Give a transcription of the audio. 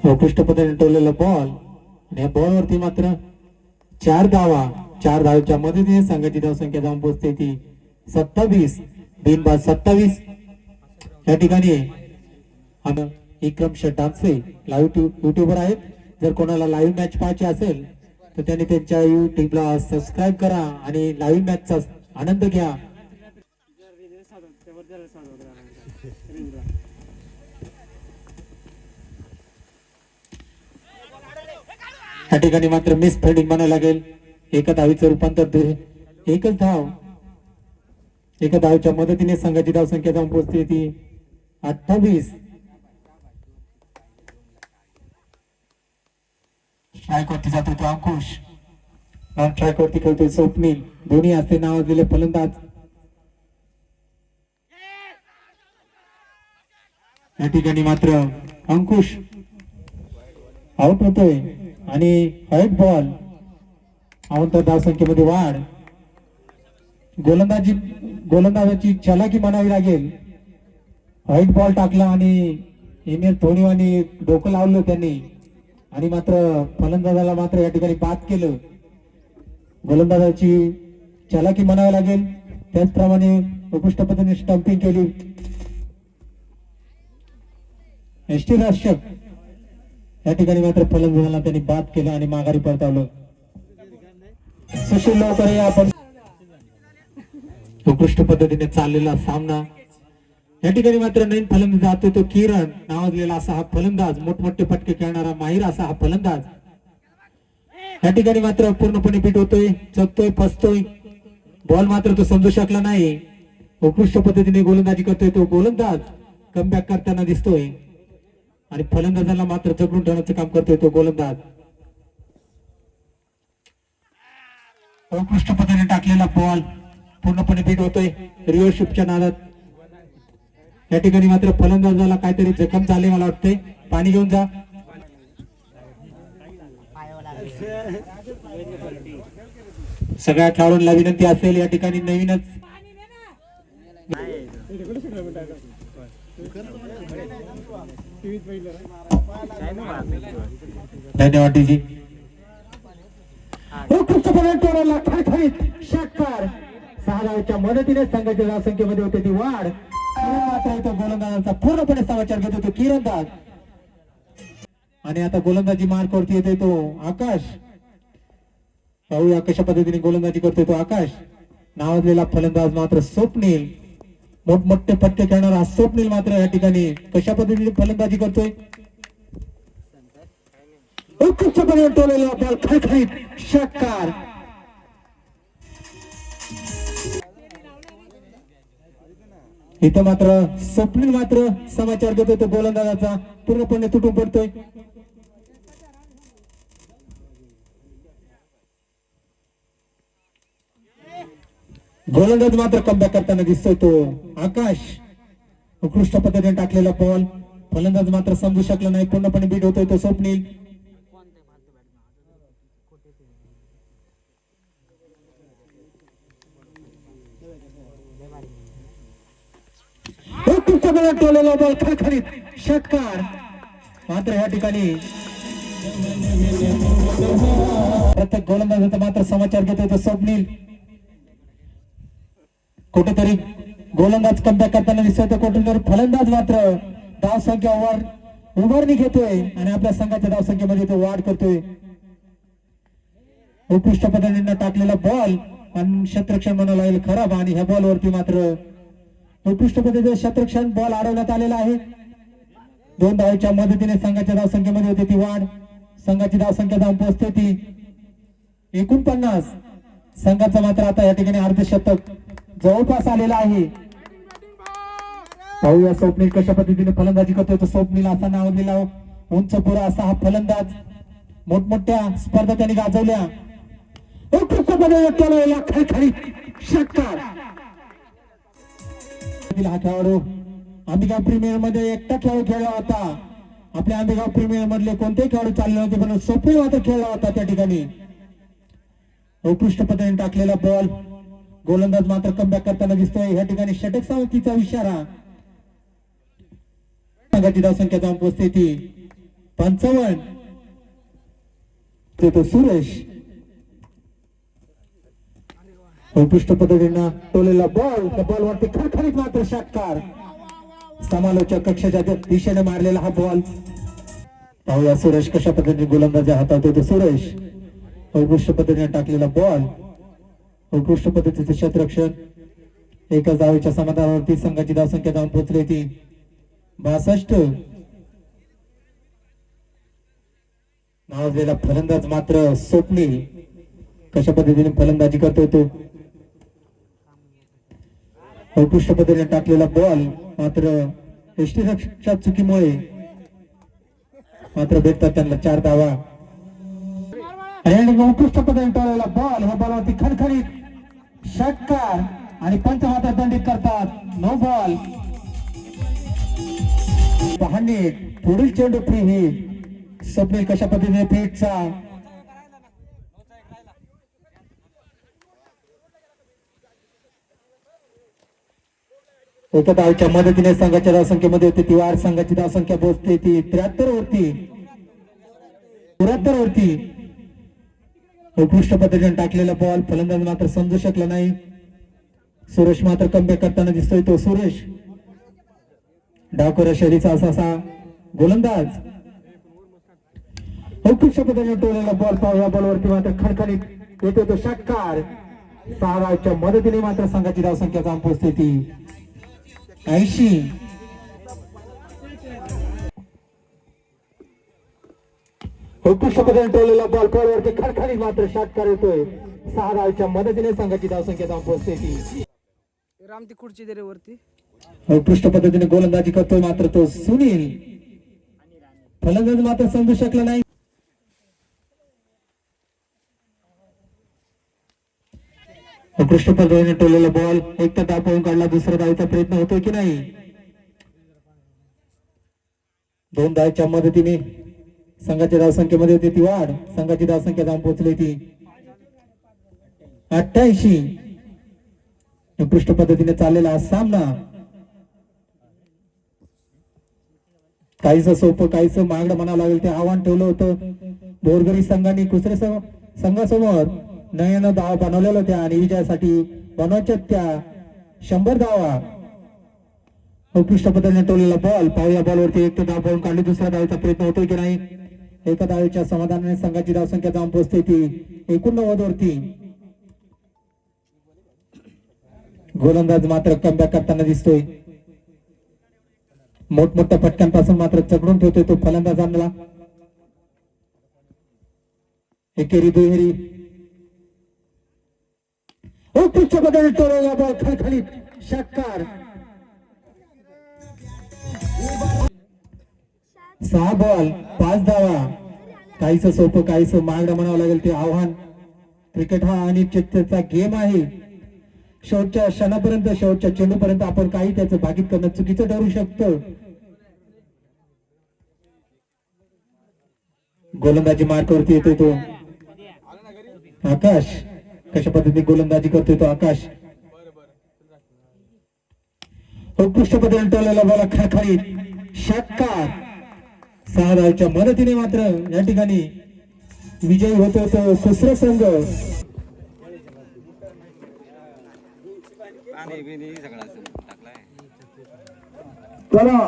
उत्कृष्ट पद्धतीने टोललेला बॉल आणि या बॉल वरती मात्र 4 धावाच्या मदतीने संघाची धावसंख्या जाऊन पोहोचते ती 27. बिनबाद 27. या ठिकाणी विक्रम डान्से लाईव्ह युट्यूबर आहेत. जर कोणाला लाईव्ह मॅच पाहायची असेल तर त्यांनी त्यांच्या युट्यूबला सबस्क्राईब करा आणि लाईव्ह मॅचचा आनंद घ्या. या ठिकाणी मात्र मिस फिल्डिंग बनायला लागेल. एका धावीचं रूपांतर एकच धाव. एका धावच्या मदतीने संघाची धावसंख्या जाऊन पोहोचते ती 28. स्ट्राईक वरती जातो तो अंकुश. नॉन स्ट्राईक वरती खेळतोय स्वप्नील. दोन्ही असते नावाजलेले फलंदाज. या ठिकाणी मात्र अंकुश आउट होतोय आणि व्हाईट बॉल. आवंतर धावसंख्येमध्ये वाढ. गोलंदाजाची चलाकी म्हणावी लागेल. व्हाईट बॉल टाकला आणि एम.एस. धोनीवानी डोकं लावलं त्यांनी आणि मात्र फलंदाजाला मात्र या ठिकाणी बाद केलं. गोलंदाजाची चलाकी म्हणावी लागेल. त्याचप्रमाणे उत्कृष्ट पद्धतीने स्टंपिंग केली. यष्टीरक्षक या ठिकाणी मात्र फलंदाजाला त्यांनी बाद केलं आणि माघारी परतावलं. सुशील लवकर आपण उत्कृष्ट पद्धतीने चाललेला सामना. या ठिकाणी मात्र नवीन फलंदाज जातो तो किरण नावाजलेला असा हा फलंदाज. मोठमोठे फटके खेळणारा माहीर असा हा फलंदाज. या ठिकाणी मात्र पूर्णपणे बीट होतोय, चकतोय, फसतोय. बॉल मात्र तो समजू शकला नाही. उत्कृष्ट पद्धतीने गोलंदाजी करतोय तो गोलंदाज. कमबॅक करताना दिसतोय आणि फलंदाजाला मात्र जगडून ठेवण्याचं काम करतोय तो गोलंदाज. उत्कृष्ट पद्धतीने टाकलेला बॉल पूर्णपणे बीट होतोय रिओशिपच्या नादात. या ठिकाणी मात्र फलंदाजाला काहीतरी जखम झाले मला वाटतंय. पाणी घेऊन जा. सगळ्या खेळाडूंना विनंती असेल या ठिकाणी नवीनच धन्यवाद डीजी. षटकार 6 धावांच्या मदतीने संघाच्या धावसंख्येमध्ये होते ती वाढ. मात्र इथं गोलंदाजाचा पूर्णपणे समाचार घेतो तो किरणदाज आणि आता गोलंदाजी मार्कवरती येतोय तो आकाश. पाहूया कशा पद्धतीने गोलंदाजी करतोय तो आकाश. नावाजलेला फलंदाज मात्र स्वप्नील. मोठमोठे फटके खेळणारा स्वप्नील मात्र या ठिकाणी कशा पद्धतीने फलंदाजी करतोय. उत्कृष्टपणे टोलेला बॉल खळखळीत षटकार. इथं मात्र स्वप्नील मात्र समाचार घेतोय तो गोलंदाजाचा पूर्णपणे तुटून पडतोय. गोलंदाज मात्र कमबॅक करताना दिसतोय तो आकाश. उत्कृष्ट पद्धतीने टाकलेला बॉल फलंदाज मात्र समजू शकला नाही. पूर्णपणे बीट होतोय तो स्वप्नील. टोलेला बॉल खळखळीत षटकार. मात्र या ठिकाणी प्रत्येक गोलंदाजाचा मात्र समाचार घेतोय तो स्वप्नील. कुठेतरी गोलंदाज कमबॅक करताना दिसतोय तर कुठेतरी फलंदाज मात्र धावसंख्या उभारणी घेतोय आणि आपल्या संघाच्या धावसंख्येमध्ये तो वाढ करतोय. उत्कृष्ट पद्धतीने टाकलेला बॉल आणि क्षेत्ररक्षण म्हणायला लागेल खराब आणि ह्या बॉल वरती मात्र उत्कृष्ट पद्धतीने क्षेत्ररक्षण बॉल अडवण्यात आलेला आहे. 2 धावांच्या मदतीने संघाच्या धावसंख्येमध्ये होते ती वाढ. संघाची धावसंख्या जाऊन पोहोचते ती 49. संघाचा मात्र आता या ठिकाणी अर्धशतक जवळपास आलेला आहे. पाहूया स्वप्नील कशा पद्धतीने फलंदाजी करतोय तो स्वप्नील असा नावाजलेला उंच पुरा असा हा फलंदाज. मोठमोठ्या स्पर्धा त्यांनी गाजवल्या. षटकार. हा खेळाडू आंबेगाव प्रीमियर मध्ये एकटा खेळाडू खेळला होता. आपल्या आंबेगाव प्रीमियर मधले कोणतेही खेळाडू चालले नव्हते पण स्वप्नील मात्र खेळला होता त्या ठिकाणी. उत्कृष्ट पद्धतीने टाकलेला बॉल गोलंदाज मात्र कमबॅक करताना दिसतोय या ठिकाणी षटक सावकीचा इशारा संघाची धावसंख्या जाऊन पोहोचते ती 55 तो सुरेश उत्कृष्ट पद्धतीनं टोलेला बॉल त्या बॉलवरती खणखणीत मात्र षटकार समालोचक कक्षाच्या दिशेने मारलेला हा बॉल पाहूया सुरेश कशा पद्धतीने गोलंदाजी हाताळतो तो सुरेश उत्कृष्ट पद्धतीने टाकलेला बॉल उत्कृष्ट पद्धतीचे क्षेत्ररक्षण एकाच धावेच्या समाधानावरती संघाची धावसंख्या जाऊन पोहोचली ती 62 नावाजलेला फलंदाज मात्र स्वप्नील कशा पद्धतीने फलंदाजी करतोय तो उत्कृष्ट पद्धतीने टाकलेला बॉल मात्र यष्टीरक्षकाच्या चुकीमुळे मात्र भेटतात त्यांना 4 धावा आणि उत्कृष्ट पद्धतीने टाळलेला बॉल ह्या बॉलवरती खणखणीत षटकार आणि पंच मात्र दंडित करतात नो बॉल पाहणे पुढील चेंडू फ्री हिट स्वप्नील कशा पद्धतीने फिटचा एका धावच्या मदतीने संघाच्या धावसंख्येमध्ये होती ती वाढ संघाची धावसंख्या पोहोचते ती 73 वरती उत्कृष्ट पद्धतीने टाकलेला बॉल फलंदाज मात्र समजू शकला नाही सुरेश मात्र कमबॅक करताना दिसतोय तो सुरेश डावखोऱ्या शैलीचा असा गोलंदाज उत्कृष्ट पद्धतीने टोलेला बॉल पाहूया बॉलवरती मात्र खणखणीत येतो तो षटकार 6 धावच्या मदतीने मात्र संघाची धावसंख्या जाऊन पोहोचते ती 80 उत्कृष्ट पद्धतीने टोलेला बॉल बॉलवरती खणखणीत मात्र षटकार येतोय 6 धावच्या मदतीने संघाची धावसंख्या जाऊन पोहोचते ती राम ती खुर्ची दे रे वरती उत्कृष्ट पद्धतीने गोलंदाजी करतोय मात्र तो सुनील फलंदाज मात्र समजू शकला नाही उत्कृष्ट पद्धतीने टोलेला बॉल एक तर डाव पळून काढला दुसरा धावेचा प्रयत्न होतोय की नाही 2 धावेच्या मदतीने संघाच्या धावसंख्येमध्ये होती ती वाढ संघाची धावसंख्या जाऊन पोहोचली ती 88 उत्कृष्ट पद्धतीने चाललेला हा सामना काहीच सोपं काहीच महागडं म्हणावं लागेल ते आव्हान ठेवलं होतं बोरगरी संघाने कुसरे संघासमोर नव्यानं धावा बनवलेल्या होत्या आणि विजयासाठी बनवायच्या त्या 100 धावा उत्कृष्ट पद्धतीने टोलेला बॉल पाहूया बॉलवरती एक तर धाव पळून काढली दुसऱ्या धावेचा प्रयत्न होतोय की नाही एका धावेच्या समाधानाने संघाची धावसंख्या जाऊन पोहोचते ती 89 वरती गोलंदाज मात्र कमबॅक करताना दिसतोय मोठमोठ्या फटक्यांपासून मात्र चढून ठेवतोय तो फलंदाजांना एकेरी दुहेरी उत्कृष्ट पद्धतीने टोलेला बॉल खणखणीत षटकार 6 बॉल 5 धावा काहीच सोपं काहीच महागडं म्हणावं लागेल ते आव्हान क्रिकेट हा अनिश्चिततेचा गेम आहे शेवटच्या क्षणापर्यंत शेवटच्या चेंडूपर्यंत आपण काही त्याचं भागीत करणं चुकीचं ठरू शकतं गोलंदाजी मार्कावरती येतोय तो आकाश कशा पद्धतीने गोलंदाजी करतोय तो आकाश उत्कृष्ट पद्धतीने टोलेला बॉल खणखणीत षटकार 6 धावच्या मदतीने मात्र या ठिकाणी विजयी होतो तो सुसरे संघ चला